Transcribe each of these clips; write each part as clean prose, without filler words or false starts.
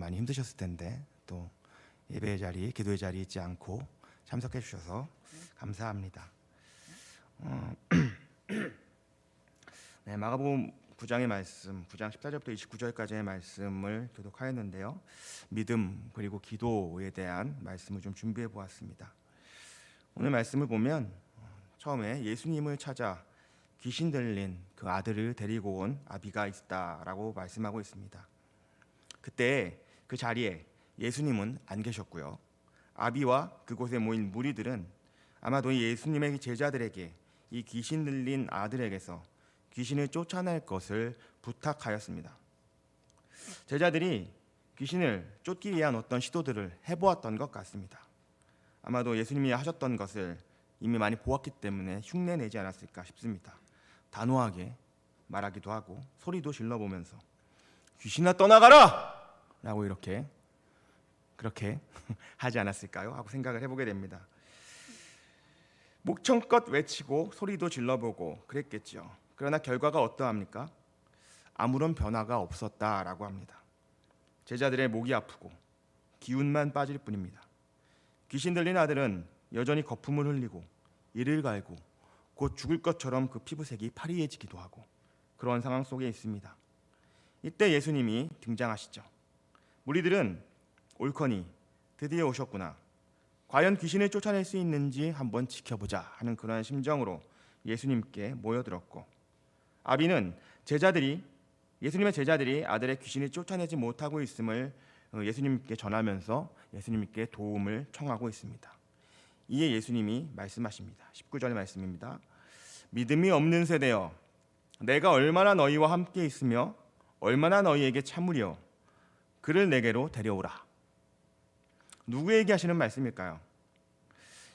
많이 힘드셨을 텐데 또 예배의 자리, 기도의 자리 잊지 않고 참석해 주셔서 감사합니다. 네, 마가복음 9장의 말씀, 9장 14절부터 29절까지의 말씀을 교독하였는데요. 믿음 그리고 기도에 대한 말씀을 좀 준비해 보았습니다. 오늘 말씀을 보면 처음에 예수님을 찾아 귀신 들린 그 아들을 데리고 온 아비가 있다라고 말씀하고 있습니다. 그때 그 자리에 예수님은 안 계셨고요. 아비와 그곳에 모인 무리들은 아마도 예수님의 제자들에게 이 귀신 들린 아들에게서 귀신을 쫓아낼 것을 부탁하였습니다. 제자들이 귀신을 쫓기 위한 어떤 시도들을 해보았던 것 같습니다. 아마도 예수님이 하셨던 것을 이미 많이 보았기 때문에 흉내내지 않았을까 싶습니다. 단호하게 말하기도 하고 소리도 질러보면서 귀신아 떠나가라! 라고 그렇게 하지 않았을까요? 하고 생각을 해보게 됩니다. 목청껏 외치고 소리도 질러보고 그랬겠죠. 그러나 결과가 어떠합니까? 아무런 변화가 없었다라고 합니다. 제자들의 목이 아프고 기운만 빠질 뿐입니다. 귀신 들린 아들은 여전히 거품을 흘리고 이를 갈고 곧 죽을 것처럼 그 피부색이 파리해지기도 하고 그런 상황 속에 있습니다. 이때 예수님이 등장하시죠. 무리들은 옳거니 드디어 오셨구나. 과연 귀신을 쫓아낼 수 있는지 한번 지켜보자 하는 그러한 심정으로 예수님께 모여들었고, 아비는 예수님의 제자들이 아들의 귀신을 쫓아내지 못하고 있음을 예수님께 전하면서 예수님께 도움을 청하고 있습니다. 이에 예수님이 말씀하십니다. 19절 말씀입니다. 믿음이 없는 세대여, 내가 얼마나 너희와 함께 있으며 얼마나 너희에게 참으려 그를 내게로 데려오라. 누구에게 하시는 말씀일까요?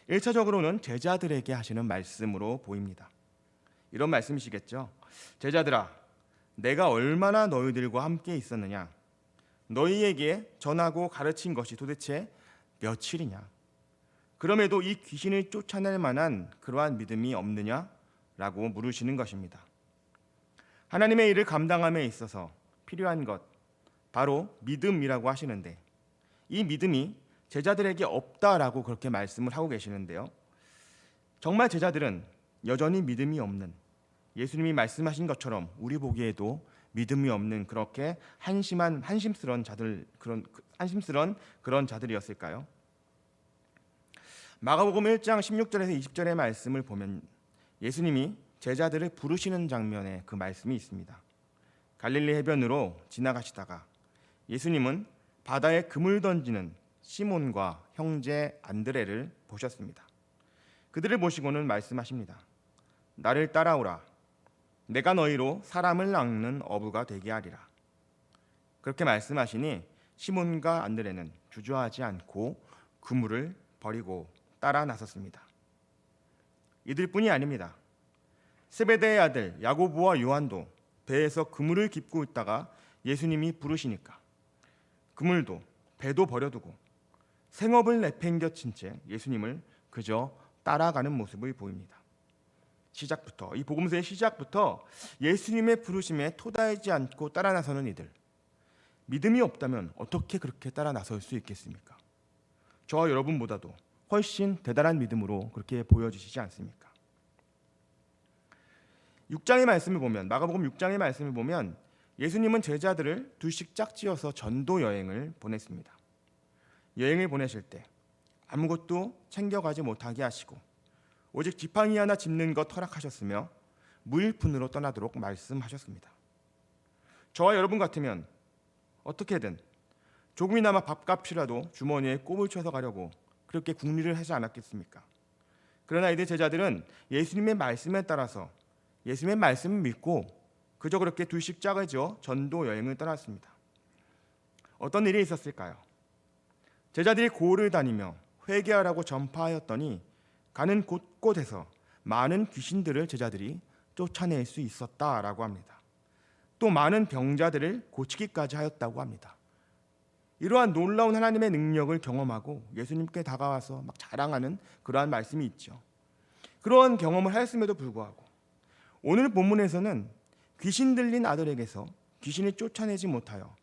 1차적으로는 제자들에게 하시는 말씀으로 보입니다. 이런 말씀이시겠죠. 제자들아, 내가 얼마나 너희들과 함께 있었느냐? 너희에게 전하고 가르친 것이 도대체 며칠이냐? 그럼에도 이 귀신을 쫓아낼 만한 그러한 믿음이 없느냐? 라고 물으시는 것입니다. 하나님의 일을 감당함에 있어서 필요한 것, 바로 믿음이라고 하시는데, 이 믿음이 제자들에게 없다라고 그렇게 말씀을 하고 계시는데요. 정말 제자들은 여전히 믿음이 없는, 예수님이 말씀하신 것처럼 우리 보기에도 믿음이 없는 그렇게 한심스러운 그런 자들이었을까요? 마가복음 1장 16절에서 20절의 말씀을 보면 예수님이 제자들을 부르시는 장면에 그 말씀이 있습니다. 갈릴리 해변으로 지나가시다가 예수님은 바다에 그물 던지는 시몬과 형제 안드레를 보셨습니다. 그들을 보시고는 말씀하십니다. 나를 따라오라. 내가 너희로 사람을 낚는 어부가 되게 하리라. 그렇게 말씀하시니 시몬과 안드레는 주저하지 않고 그물을 버리고 따라 나섰습니다. 이들뿐이 아닙니다. 세베대의 아들 야고보와 요한도 배에서 그물을 깁고 있다가 예수님이 부르시니까 그물도 배도 버려두고 생업을 내팽겨친 채 예수님을 그저 따라가는 모습을 보입니다. 이 복음서의 시작부터 예수님의 부르심에 토달지 않고 따라 나서는 이들, 믿음이 없다면 어떻게 그렇게 따라 나설 수 있겠습니까? 저와 여러분보다도 훨씬 대단한 믿음으로 그렇게 보여지시지 않습니까? 6장의 말씀을 보면, 마가복음 6장의 말씀을 보면 예수님은 제자들을 둘씩 짝지어서 전도 여행을 보냈습니다. 여행을 보내실 때 아무것도 챙겨가지 못하게 하시고 오직 지팡이 하나 짚는 것 허락하셨으며 무일푼으로 떠나도록 말씀하셨습니다. 저와 여러분 같으면 어떻게든 조금이나마 밥값이라도 주머니에 꼽을 쳐서 가려고 그렇게 궁리를 하지 않았겠습니까? 그러나 이들 제자들은 예수님의 말씀에 따라서 예수님의 말씀을 믿고 그저 그렇게 둘씩 짝을 지어 전도 여행을 떠났습니다. 어떤 일이 있었을까요? 제자들이 고을을 다니며 회개하라고 전파하였더니 가는 곳곳에서 많은 귀신들을 제자들이 쫓아낼 수 있었다라고 합니다. 또 많은 병자들을 고치기까지 하였다고 합니다. 이러한 놀라운 하나님의 능력을 경험하고 예수님께 다가와서 막 자랑하는 그러한 말씀이 있죠. 그러한 경험을 하였음에도 불구하고 오늘 본문에서는 귀신 들린 아들에게서 귀신을 쫓아내지 못하여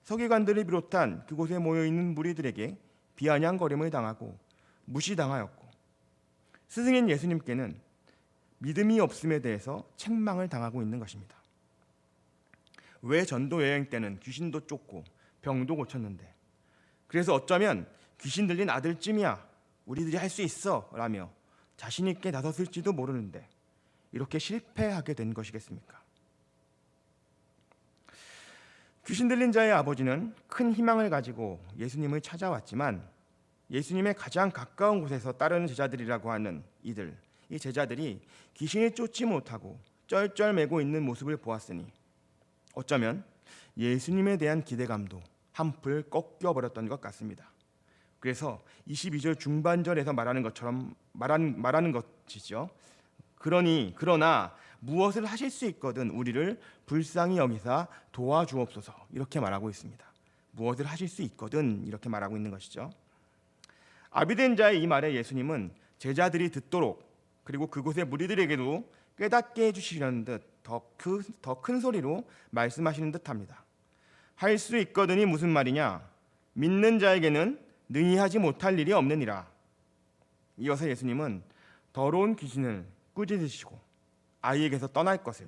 서기관들을 비롯한 그곳에 모여 있는 무리들에게 비아냥거림을 당하고 무시당하였고, 스승인 예수님께는 믿음이 없음에 대해서 책망을 당하고 있는 것입니다. 왜 전도 여행 때는 귀신도 쫓고 병도 고쳤는데, 그래서 어쩌면 귀신 들린 아들쯤이야, 우리들이 할 수 있어 라며 자신 있게 나섰을지도 모르는데 이렇게 실패하게 된 것이겠습니까? 귀신 들린 자의 아버지는 큰 희망을 가지고 예수님을 찾아왔지만, 예수님의 가장 가까운 곳에서 따르는 제자들이라고 하는 이 제자들이 귀신을 쫓지 못하고 쩔쩔매고 있는 모습을 보았으니 어쩌면 예수님에 대한 기대감도 한풀 꺾여버렸던 것 같습니다. 그래서 22절 중반절에서 말하는 것이죠. 그러나 무엇을 하실 수 있거든 우리를 불쌍히 여기사 도와주옵소서, 이렇게 말하고 있습니다. 무엇을 하실 수 있거든 이렇게 말하고 있는 것이죠. 아비된 자의 이 말에 예수님은 제자들이 듣도록, 그리고 그곳의 무리들에게도 깨닫게 해주시려는 듯 더 큰 소리로 말씀하시는 듯합니다. 할 수 있거든이 무슨 말이냐? 믿는 자에게는 능히 하지 못할 일이 없느니라. 이어서 예수님은 더러운 귀신을 꾸짖으시고 아이에게서 떠날 것을,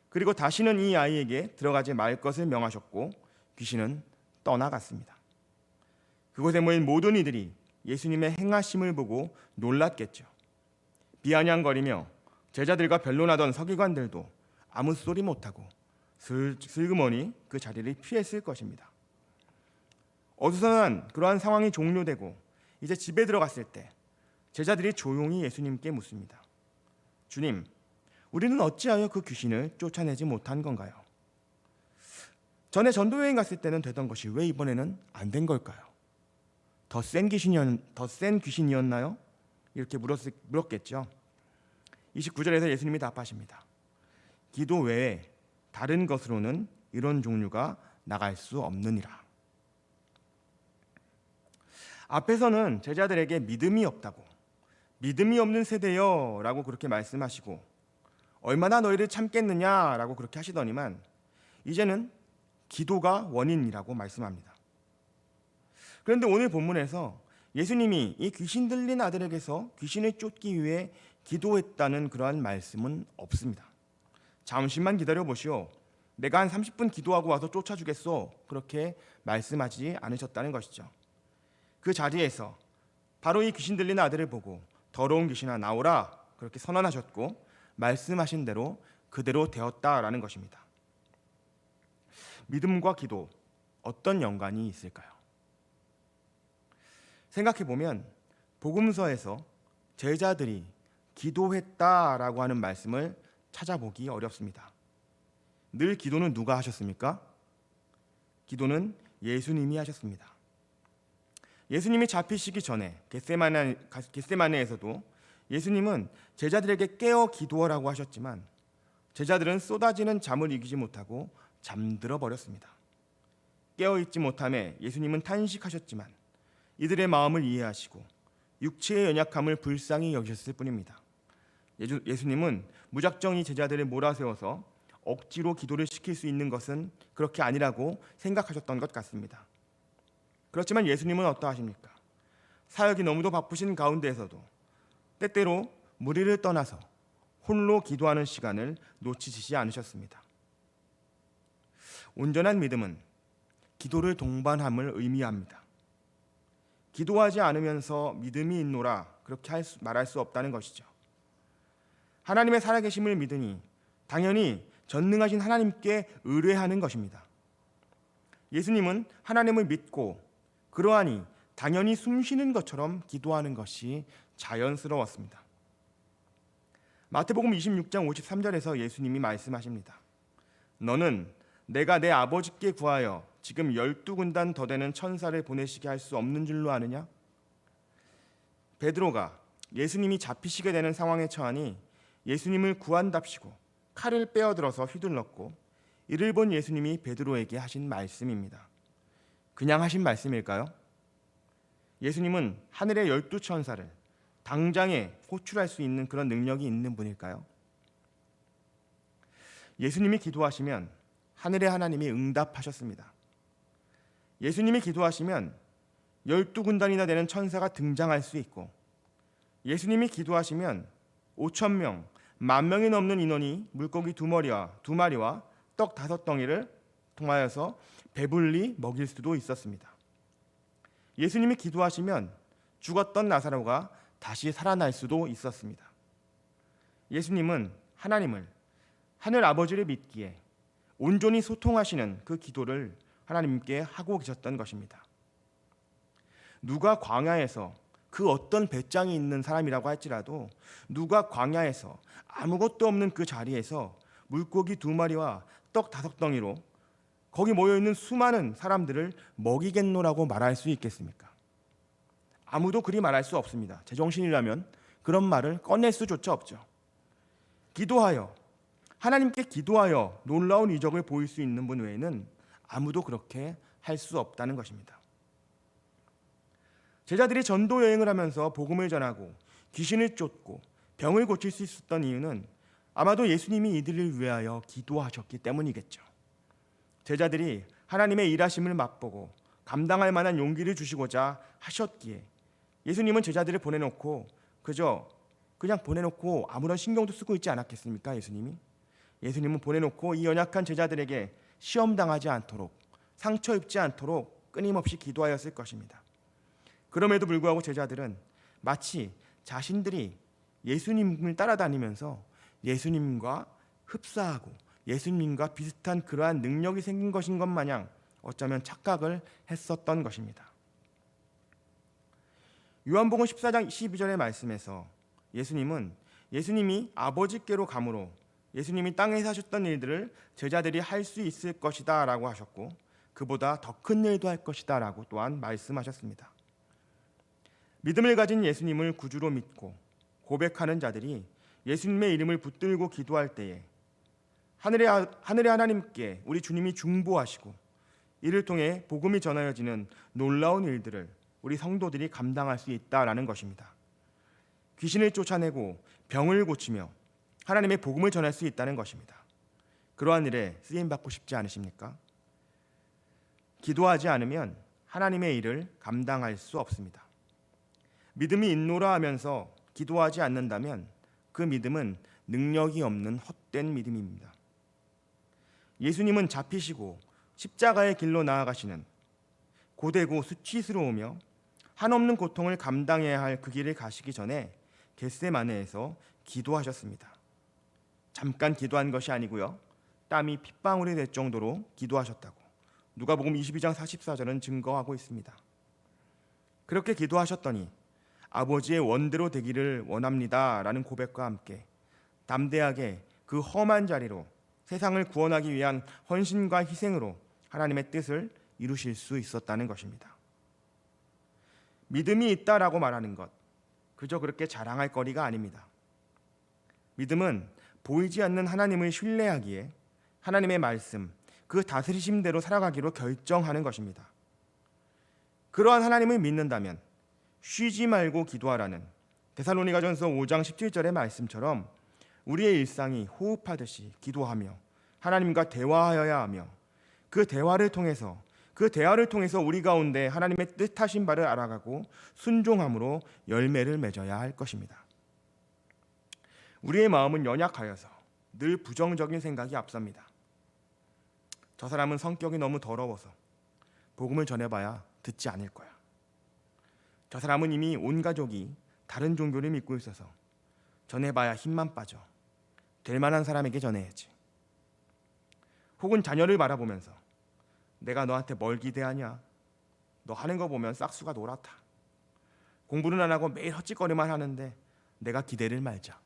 그리고 다시는 이 아이에게 들어가지 말 것을 명하셨고 귀신은 떠나갔습니다. 그곳에 모인 모든 이들이 예수님의 행하심을 보고 놀랐겠죠. 비아냥거리며 제자들과 변론하던 서기관들도 아무 소리 못하고 슬그머니 그 자리를 피했을 것입니다. 어수선한 그러한 상황이 종료되고 이제 집에 들어갔을 때 제자들이 조용히 예수님께 묻습니다. 주님, 우리는 어찌하여 그 귀신을 쫓아내지 못한 건가요? 전에 전도여행 갔을 때는 되던 것이 왜 이번에는 안 된 걸까요? 더 센 귀신이었나요? 이렇게 물었겠죠. 29절에서 예수님이 답하십니다. 기도 외에 다른 것으로는 이런 종류가 나갈 수 없느니라. 앞에서는 제자들에게 믿음이 없다고, 믿음이 없는 세대여 라고 그렇게 말씀하시고, 얼마나 너희를 참겠느냐라고 그렇게 하시더니만 이제는 기도가 원인이라고 말씀합니다. 그런데 오늘 본문에서 예수님이 이 귀신 들린 아들에게서 귀신을 쫓기 위해 기도했다는 그러한 말씀은 없습니다. 잠시만 기다려 보시오, 내가 한 30분 기도하고 와서 쫓아주겠소, 그렇게 말씀하지 않으셨다는 것이죠. 그 자리에서 바로 이 귀신 들린 아들을 보고 더러운 귀신아 나오라, 그렇게 선언하셨고 말씀하신 대로 그대로 되었다라는 것입니다. 믿음과 기도, 어떤 연관이 있을까요? 생각해보면 복음서에서 제자들이 기도했다라고 하는 말씀을 찾아보기 어렵습니다. 늘 기도는 누가 하셨습니까? 기도는 예수님이 하셨습니다. 예수님이 잡히시기 전에 겟세마네에서도 예수님은 제자들에게 깨어 기도하라고 하셨지만 제자들은 쏟아지는 잠을 이기지 못하고 잠들어 버렸습니다. 깨어있지 못함에 예수님은 탄식하셨지만 이들의 마음을 이해하시고 육체의 연약함을 불쌍히 여기셨을 뿐입니다. 예수님은 무작정 이 제자들을 몰아세워서 억지로 기도를 시킬 수 있는 것은 그렇게 아니라고 생각하셨던 것 같습니다. 그렇지만 예수님은 어떠하십니까? 사역이 너무도 바쁘신 가운데에서도 때때로 무리를 떠나서 홀로 기도하는 시간을 놓치시지 않으셨습니다. 온전한 믿음은 기도를 동반함을 의미합니다. 기도하지 않으면서 믿음이 있노라 그렇게 말할 수 없다는 것이죠. 하나님의 살아계심을 믿으니 당연히 전능하신 하나님께 의뢰하는 것입니다. 예수님은 하나님을 믿고 그러하니 당연히 숨쉬는 것처럼 기도하는 것이 자연스러웠습니다. 마태복음 26장 53절에서 예수님이 말씀하십니다. 너는 내가 내 아버지께 구하여 지금 12군단 더 되는 천사를 보내시게 할 수 없는 줄로 아느냐? 베드로가 예수님이 잡히시게 되는 상황에 처하니 예수님을 구한답시고 칼을 빼어들어서 휘둘렀고 이를 본 예수님이 베드로에게 하신 말씀입니다. 그냥 하신 말씀일까요? 예수님은 하늘의 12천사를 당장에 호출할 수 있는 그런 능력이 있는 분일까요? 예수님이 기도하시면 하늘의 하나님이 응답하셨습니다. 예수님이 기도하시면 12군단이나 되는 천사가 등장할 수 있고, 예수님이 기도하시면 5,000명, 10,000명이 넘는 인원이 물고기 2마리와 떡 5덩이를 통하여서 배불리 먹일 수도 있었습니다. 예수님이 기도하시면 죽었던 나사로가 다시 살아날 수도 있었습니다. 예수님은 하나님을, 하늘 아버지를 믿기에 온전히 소통하시는 그 기도를 하나님께 하고 계셨던 것입니다. 누가 광야에서, 그 어떤 배짱이 있는 사람이라고 할지라도 누가 광야에서 아무것도 없는 그 자리에서 물고기 2마리와 떡 5덩이로 거기 모여있는 수많은 사람들을 먹이겠노라고 말할 수 있겠습니까? 아무도 그리 말할 수 없습니다. 제정신이라면 그런 말을 꺼낼 수조차 없죠. 기도하여, 하나님께 기도하여 놀라운 이적을 보일 수 있는 분 외에는 아무도 그렇게 할 수 없다는 것입니다. 제자들이 전도 여행을 하면서 복음을 전하고 귀신을 쫓고 병을 고칠 수 있었던 이유는 아마도 예수님이 이들을 위하여 기도하셨기 때문이겠죠. 제자들이 하나님의 일하심을 맛보고 감당할 만한 용기를 주시고자 하셨기에 예수님은 제자들을 보내놓고 그냥 보내놓고 아무런 신경도 쓰고 있지 않았겠습니까? 예수님은 보내놓고 이 연약한 제자들에게 시험당하지 않도록, 상처 입지 않도록 끊임없이 기도하였을 것입니다. 그럼에도 불구하고 제자들은 마치 자신들이 예수님을 따라다니면서 예수님과 흡사하고 예수님과 비슷한 그러한 능력이 생긴 것인 것 마냥 어쩌면 착각을 했었던 것입니다. 요한복음 14장 12절의 말씀에서 예수님이 아버지께로 가므로 예수님이 땅에서 하셨던 일들을 제자들이 할 수 있을 것이다 라고 하셨고, 그보다 더 큰 일도 할 것이다 라고 또한 말씀하셨습니다. 믿음을 가진 예수님을 구주로 믿고 고백하는 자들이 예수님의 이름을 붙들고 기도할 때에 하늘의 하나님께 우리 주님이 중보하시고 이를 통해 복음이 전하여지는 놀라운 일들을 우리 성도들이 감당할 수 있다라는 것입니다. 귀신을 쫓아내고 병을 고치며 하나님의 복음을 전할 수 있다는 것입니다. 그러한 일에 쓰임받고 싶지 않으십니까? 기도하지 않으면 하나님의 일을 감당할 수 없습니다. 믿음이 있노라 하면서 기도하지 않는다면 그 믿음은 능력이 없는 헛된 믿음입니다. 예수님은 잡히시고 십자가의 길로 나아가시는 고되고 수치스러우며 한없는 고통을 감당해야 할 그 길을 가시기 전에 겟세마네에서 기도하셨습니다. 잠깐 기도한 것이 아니고요, 땀이 핏방울이 될 정도로 기도하셨다고 누가복음 22장 44절은 증거하고 있습니다. 그렇게 기도하셨더니 아버지의 원대로 되기를 원합니다 라는 고백과 함께 담대하게 그 험한 자리로 세상을 구원하기 위한 헌신과 희생으로 하나님의 뜻을 이루실 수 있었다는 것입니다. 믿음이 있다라고 말하는 것, 그저 그렇게 자랑할 거리가 아닙니다. 믿음은 보이지 않는 하나님을 신뢰하기에 하나님의 말씀, 그 다스리심대로 살아가기로 결정하는 것입니다. 그러한 하나님을 믿는다면 쉬지 말고 기도하라는 데살로니가전서 5장 17절의 말씀처럼 우리의 일상이 호흡하듯이 기도하며 하나님과 대화하여야 하며 그 대화를 통해서 우리 가운데 하나님의 뜻하신 바를 알아가고 순종함으로 열매를 맺어야 할 것입니다. 우리의 마음은 연약하여서 늘 부정적인 생각이 앞섭니다. 저 사람은 성격이 너무 더러워서 복음을 전해봐야 듣지 않을 거야. 저 사람은 이미 온 가족이 다른 종교를 믿고 있어서 전해봐야 힘만 빠져. 될 만한 사람에게 전해야지. 혹은 자녀를 바라보면서 내가 너한테 뭘 기대하냐? 너 하는 거 보면 싹수가 노랗다. 공부는 안 하고 매일 헛짓거리만 하는데 내가 기대를 말자.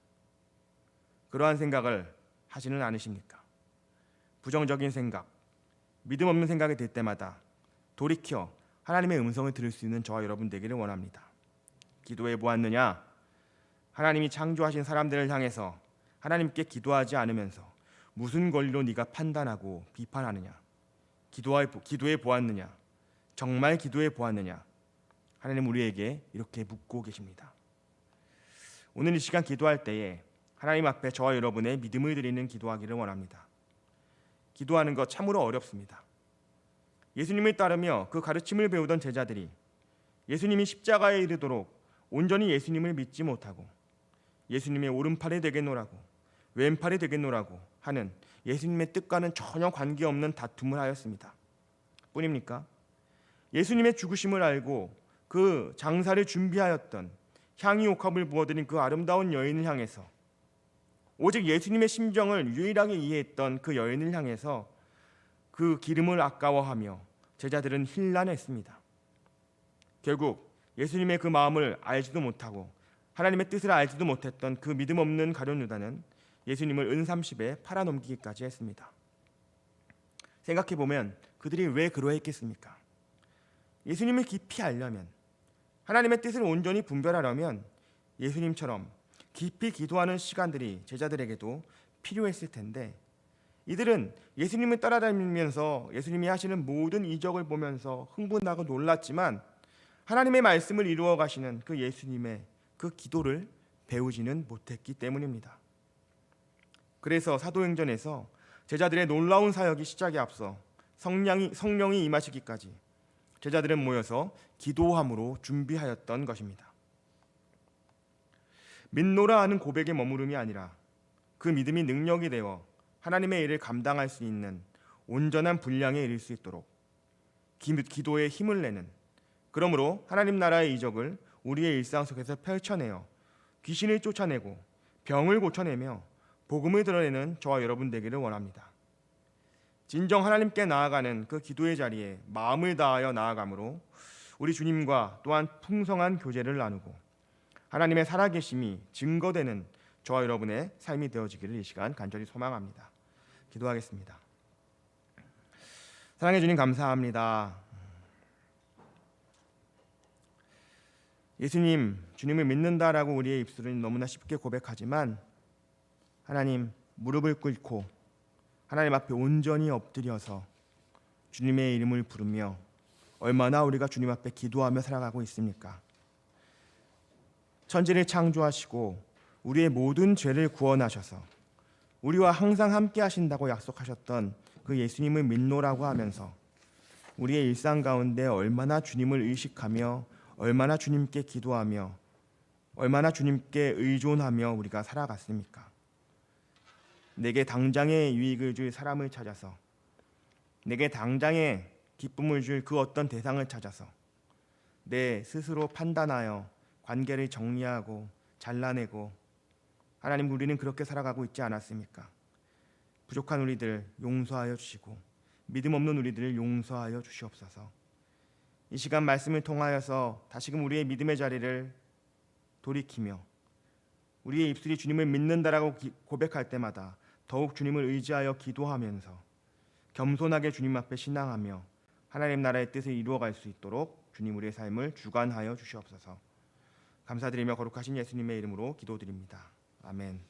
그러한 생각을 하지는 않으십니까? 부정적인 생각, 믿음 없는 생각이 들 때마다 돌이켜 하나님의 음성을 들을 수 있는 저와 여러분 되기를 원합니다. 기도해 보았느냐? 하나님이 창조하신 사람들을 향해서 하나님께 기도하지 않으면서 무슨 권리로 네가 판단하고 비판하느냐? 기도해 보았느냐? 정말 기도해 보았느냐? 하나님 우리에게 이렇게 묻고 계십니다. 오늘 이 시간 기도할 때에 하나님 앞에 저와 여러분의 믿음을 드리는 기도하기를 원합니다. 기도하는 것 참으로 어렵습니다. 예수님을 따르며 그 가르침을 배우던 제자들이 예수님이 십자가에 이르도록 온전히 예수님을 믿지 못하고 예수님의 오른팔이 되겠노라고 왼팔이 되겠노라고 하는 예수님의 뜻과는 전혀 관계없는 다툼을 하였습니다. 뿐입니까? 예수님의 죽으심을 알고 그 장사를 준비하였던 향유 옥합을 부어드린 그 아름다운 여인을 향해서 오직 예수님의 심정을 유일하게 이해했던 그 여인을 향해서 그 기름을 아까워하며 제자들은 혼란했습니다. 결국 예수님의 그 마음을 알지도 못하고 하나님의 뜻을 알지도 못했던 그 믿음 없는 가룟 유다는 예수님을 은삼십에 팔아넘기기까지 했습니다. 생각해보면 그들이 왜 그러했겠습니까? 예수님을 깊이 알려면, 하나님의 뜻을 온전히 분별하려면 예수님처럼 깊이 기도하는 시간들이 제자들에게도 필요했을 텐데, 이들은 예수님을 따라다니면서 예수님이 하시는 모든 이적을 보면서 흥분하고 놀랐지만 하나님의 말씀을 이루어 가시는 그 예수님의 그 기도를 배우지는 못했기 때문입니다. 그래서 사도행전에서 제자들의 놀라운 사역이 시작에 앞서 성령이 임하시기까지 제자들은 모여서 기도함으로 준비하였던 것입니다. 믿노라 하는 고백의 머무름이 아니라 그 믿음이 능력이 되어 하나님의 일을 감당할 수 있는 온전한 분량에 이를 수 있도록 기도에 힘을 내는, 그러므로 하나님 나라의 이적을 우리의 일상 속에서 펼쳐내어 귀신을 쫓아내고 병을 고쳐내며 복음을 드러내는 저와 여러분 되기를 원합니다. 진정 하나님께 나아가는 그 기도의 자리에 마음을 다하여 나아가므로 우리 주님과 또한 풍성한 교제를 나누고 하나님의 살아계심이 증거되는 저와 여러분의 삶이 되어지기를 이 시간 간절히 소망합니다. 기도하겠습니다. 사랑해 주님 감사합니다. 예수님, 주님을 믿는다라고 우리의 입술은 너무나 쉽게 고백하지만 하나님, 무릎을 꿇고 하나님 앞에 온전히 엎드려서 주님의 이름을 부르며 얼마나 우리가 주님 앞에 기도하며 살아가고 있습니까? 천지를 창조하시고 우리의 모든 죄를 구원하셔서 우리와 항상 함께 하신다고 약속하셨던 그 예수님을 믿노라고 하면서 우리의 일상 가운데 얼마나 주님을 의식하며 얼마나 주님께 기도하며 얼마나 주님께 의존하며 우리가 살아갔습니까? 내게 당장의 유익을 줄 사람을 찾아서, 내게 당장의 기쁨을 줄 그 어떤 대상을 찾아서 내 스스로 판단하여 관계를 정리하고 잘라내고, 하나님, 우리는 그렇게 살아가고 있지 않았습니까? 부족한 우리들 용서하여 주시고 믿음 없는 우리들을 용서하여 주시옵소서. 이 시간 말씀을 통하여서 다시금 우리의 믿음의 자리를 돌이키며 우리의 입술이 주님을 믿는다라고 고백할 때마다 더욱 주님을 의지하여 기도하면서 겸손하게 주님 앞에 신앙하며 하나님 나라의 뜻을 이루어갈 수 있도록 주님 우리의 삶을 주관하여 주시옵소서. 감사드리며 거룩하신 예수님의 이름으로 기도드립니다. 아멘.